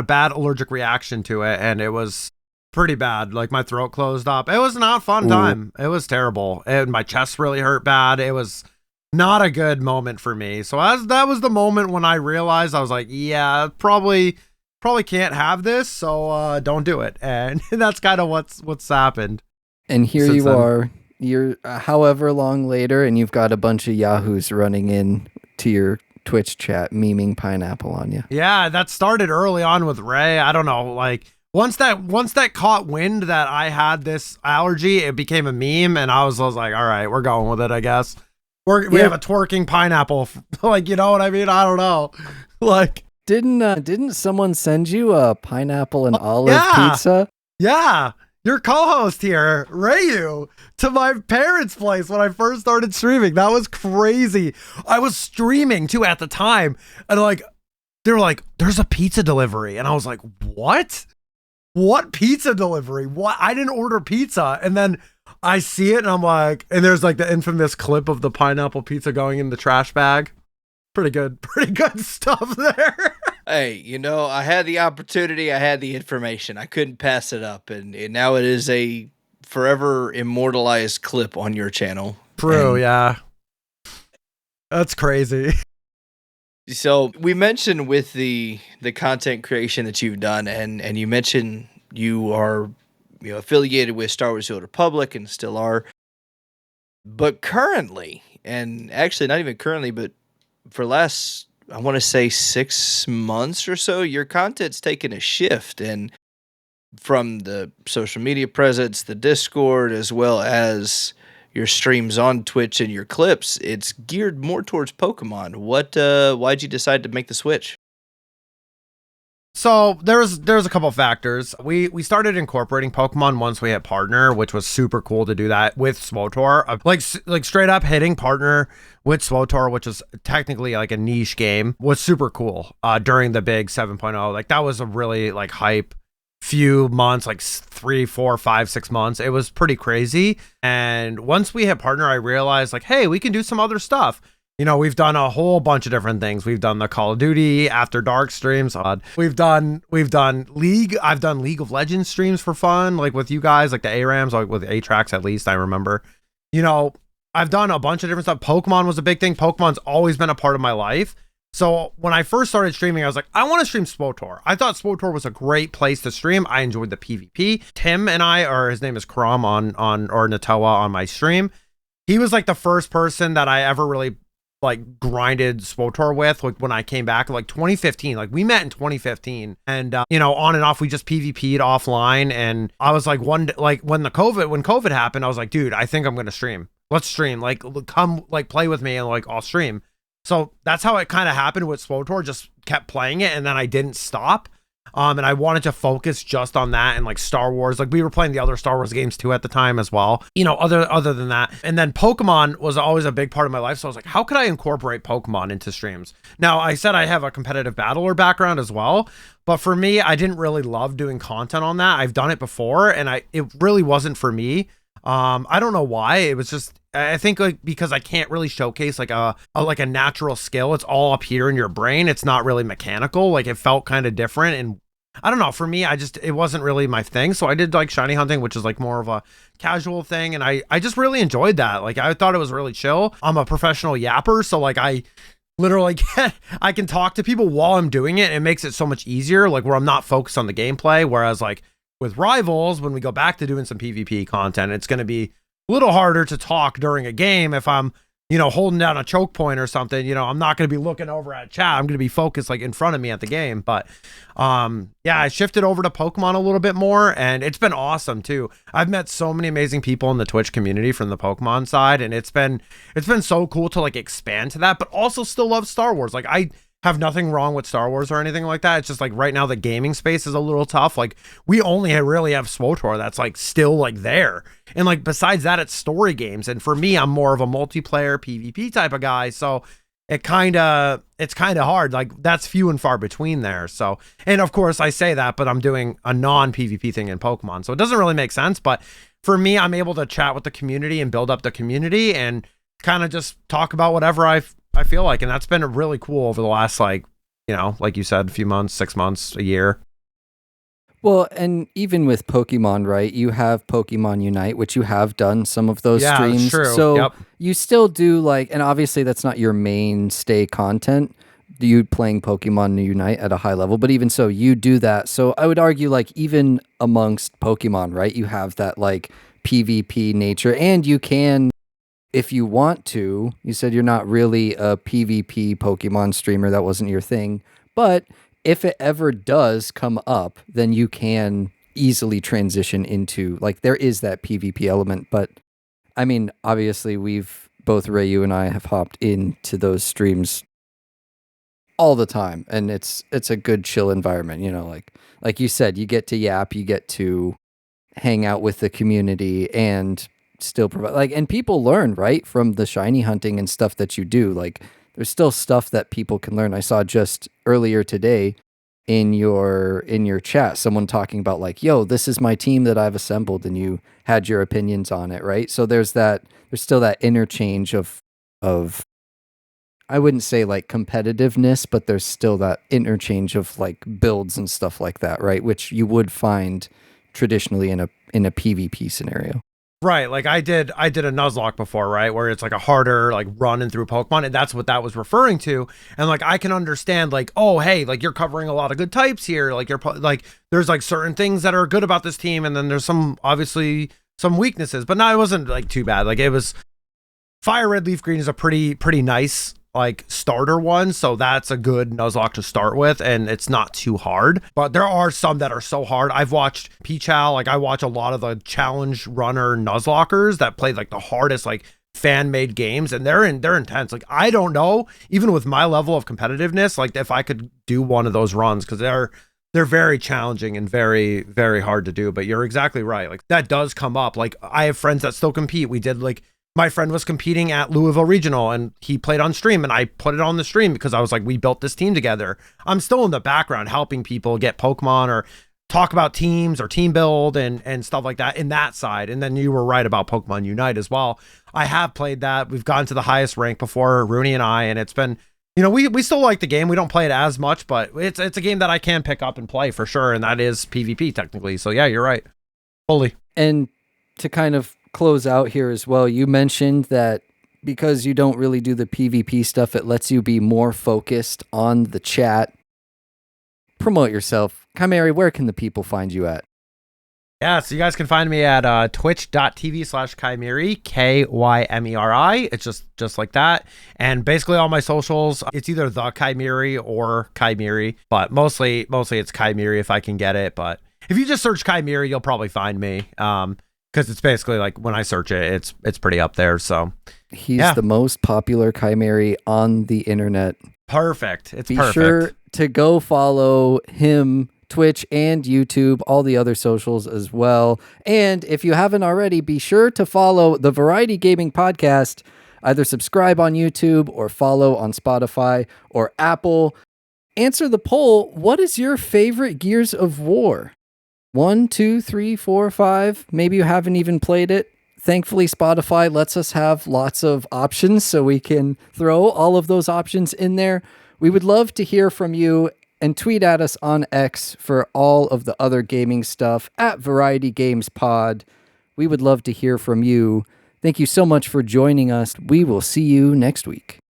S3: bad allergic reaction to it, and it was pretty bad. Like my throat closed up. It was not a fun time. It was terrible, and my chest really hurt bad. It was not a good moment for me. So that was the moment when I realized, I was like, yeah, probably can't have this. So don't do it. And that's kind of what's happened.
S1: And here you are, you're however long later, and you've got a bunch of yahoos running in to your Twitch chat, memeing pineapple on you.
S3: Yeah, that started early on with Ray. I don't know, like once that caught wind that I had this allergy, it became a meme, and I was like, all right, we're going with it, I guess. We have a twerking pineapple, like, you know what I mean? I don't know. Like,
S1: didn't someone send you a pineapple and olive pizza?
S3: Yeah. your co-host here, Rayu, to my parents' place when I first started streaming. That was crazy. I was streaming too at the time, and they were like, "There's a pizza delivery," and I was like, "What? What pizza delivery? What? I didn't order pizza." And then I see it, and I'm like, and there's like the infamous clip of the pineapple pizza going in the trash bag. Pretty good stuff there.
S2: Hey, I had the opportunity, I had the information. I couldn't pass it up, and now it is a forever immortalized clip on your channel.
S3: True, yeah. That's crazy.
S2: So we mentioned with the content creation that you've done, and you mentioned you are affiliated with Star Wars: The Old Republic and still are. But currently, and actually not even currently, but for last, I want to say 6 months or so, your content's taken a shift, and from the social media presence, the Discord, as well as your streams on Twitch and your clips, it's geared more towards Pokemon. Why'd you decide to make the switch?
S3: So there's a couple of factors. We started incorporating Pokemon once we hit partner, which was super cool to do that with SWTOR. Like straight up hitting partner with SWTOR, which is technically like a niche game, was super cool. During the big 7.0, like that was a really like hype few months, like 3, 4, 5, 6 months. It was pretty crazy. And once we hit partner, I realized like, hey, we can do some other stuff. We've done a whole bunch of different things. We've done the Call of Duty After Dark streams. We've done League. I've done League of Legends streams for fun, like with you guys, like the ARAMs, like with A-Tracks at least, I remember. I've done a bunch of different stuff. Pokemon was a big thing. Pokemon's always been a part of my life. So when I first started streaming, I was like, I want to stream SWTOR. I thought SWTOR was a great place to stream. I enjoyed the PvP. Tim and I, or his name is Krom or Natoa on my stream. He was like the first person that I ever really like grinded SWTOR with, like when I came back, like 2015, like we met in 2015, and on and off we just PvP'd offline. And I was like, one day, like when COVID happened, I was like, dude, I think I'm gonna stream. Let's stream. Like, come like play with me, and like I'll stream. So that's how it kind of happened with SWTOR. Just kept playing it, and then I didn't stop. And I wanted to focus just on that and like Star Wars. Like we were playing the other Star Wars games too at the time as well. Other than that. And then Pokemon was always a big part of my life. So I was like, how could I incorporate Pokemon into streams? Now, I said I have a competitive battler background as well. But for me, I didn't really love doing content on that. I've done it before, and it really wasn't for me. I don't know why. It was just, I think like because I can't really showcase like a natural skill. It's all up here in your brain. It's not really mechanical. Like it felt kind of different, and I don't know. For me, it wasn't really my thing. So I did like shiny hunting, which is like more of a casual thing, and I just really enjoyed that. Like I thought it was really chill. I'm a professional yapper, so like I literally I can talk to people while I'm doing it. It makes it so much easier, like where I'm not focused on the gameplay. Whereas like with Rivals, when we go back to doing some PvP content, it's going to be a little harder to talk during a game if I'm, holding down a choke point or something. I'm not going to be looking over at chat. I'm going to be focused like in front of me at the game. But yeah, I shifted over to Pokemon a little bit more, and it's been awesome too. I've met so many amazing people in the Twitch community from the Pokemon side, and it's been so cool to like expand to that, but also still love Star Wars. Like I have nothing wrong with Star Wars or anything like that. It's just like right now the gaming space is a little tough. Like we only really have SWTOR that's like still like there. And like besides that, it's story games. And for me, I'm more of a multiplayer PvP type of guy. So it's kind of hard. Like that's few and far between there. So, and of course I say that, but I'm doing a non-PvP thing in Pokemon. So it doesn't really make sense. But for me, I'm able to chat with the community and build up the community and kind of just talk about whatever I feel like. And that's been really cool over the last, like you said, a few months, 6 months, a year.
S1: Well, and even with Pokemon, right? You have Pokemon Unite, which you have done some of those streams.
S3: That's true.
S1: So
S3: Yep.
S1: you still do like, and obviously that's not your mainstay content. You playing Pokemon Unite at a high level, but even so, you do that. So I would argue like even amongst Pokemon, right? You have that like PvP nature, and you can, if you want to. You said you're not really a PvP Pokemon streamer. That wasn't your thing, but if it ever does come up, then you can easily transition into, like, there is that PvP element. But I mean, obviously we've both, Ray, you and I have hopped into those streams all the time, and it's a good chill environment, like you said, you get to yap, you get to hang out with the community and still provide, like, and people learn, right, from the shiny hunting and stuff that you do. Like, there's still stuff that people can learn. I saw just earlier today in your chat someone talking about, like, yo, this is my team that I've assembled, and you had your opinions on it, right? So there's still that interchange of I wouldn't say like competitiveness, but there's still that interchange of like builds and stuff like that, right? Which you would find traditionally in a PvP scenario.
S3: Right, like I did a Nuzlocke before, right, where it's like a harder like running through Pokemon, and that's what that was referring to. And like I can understand, like, oh hey, like you're covering a lot of good types here, like like there's like certain things that are good about this team, and then there's some obviously some weaknesses, but no, it wasn't like too bad. Like it was Fire Red Leaf Green is a pretty nice like starter one, so that's a good Nuzlocke to start with, and it's not too hard. But there are some that are so hard. I've watched Pichal, like I watch a lot of the challenge runner Nuzlockers that play like the hardest like fan-made games, and they're intense. Like I don't know, even with my level of competitiveness, like if I could do one of those runs, because they're very challenging and very hard to do. But you're exactly right, like that does come up. Like I have friends that still compete. We did like my friend was competing at Louisville Regional, and he played on stream, and I put it on the stream because I was like, we built this team together. I'm still in the background helping people get Pokemon or talk about teams or team build and stuff like that in that side. And then you were right about Pokemon Unite as well. I have played that. We've gotten to the highest rank before, Rooney and I, and it's been, you know, we still like the game. We don't play it as much, but it's a game that I can pick up and play for sure. And that is PvP technically. So yeah, you're right. Fully.
S1: And to kind of close out here as well, you mentioned that because you don't really do the PvP stuff, it lets you be more focused on the chat. Promote yourself. Kymeri, where can the people find you at?
S3: Yeah, so you guys can find me at twitch.tv/Kymeri, Kymeri. It's just like that. And basically all my socials, it's either the Kymeri or Kymeri, but mostly it's Kymeri if I can get it. But if you just search Kymeri, you'll probably find me. Because it's basically like when I search it, it's pretty up there. So
S1: he's the most popular Kymeri on the internet.
S3: Perfect. It's
S1: Be
S3: perfect.
S1: sure to go follow him, Twitch and YouTube, all the other socials as well. And if you haven't already, be sure to follow the Variety Gaming Podcast. Either subscribe on YouTube or follow on Spotify or Apple. Answer the poll. What is your favorite Gears of War? 1, 2, 3, 4, 5. Maybe you haven't even played it. Thankfully, Spotify lets us have lots of options, so we can throw all of those options in there. We would love to hear from you, and tweet at us on X for all of the other gaming stuff at Variety Games Pod. We would love to hear from you. Thank you so much for joining us. We will see you next week.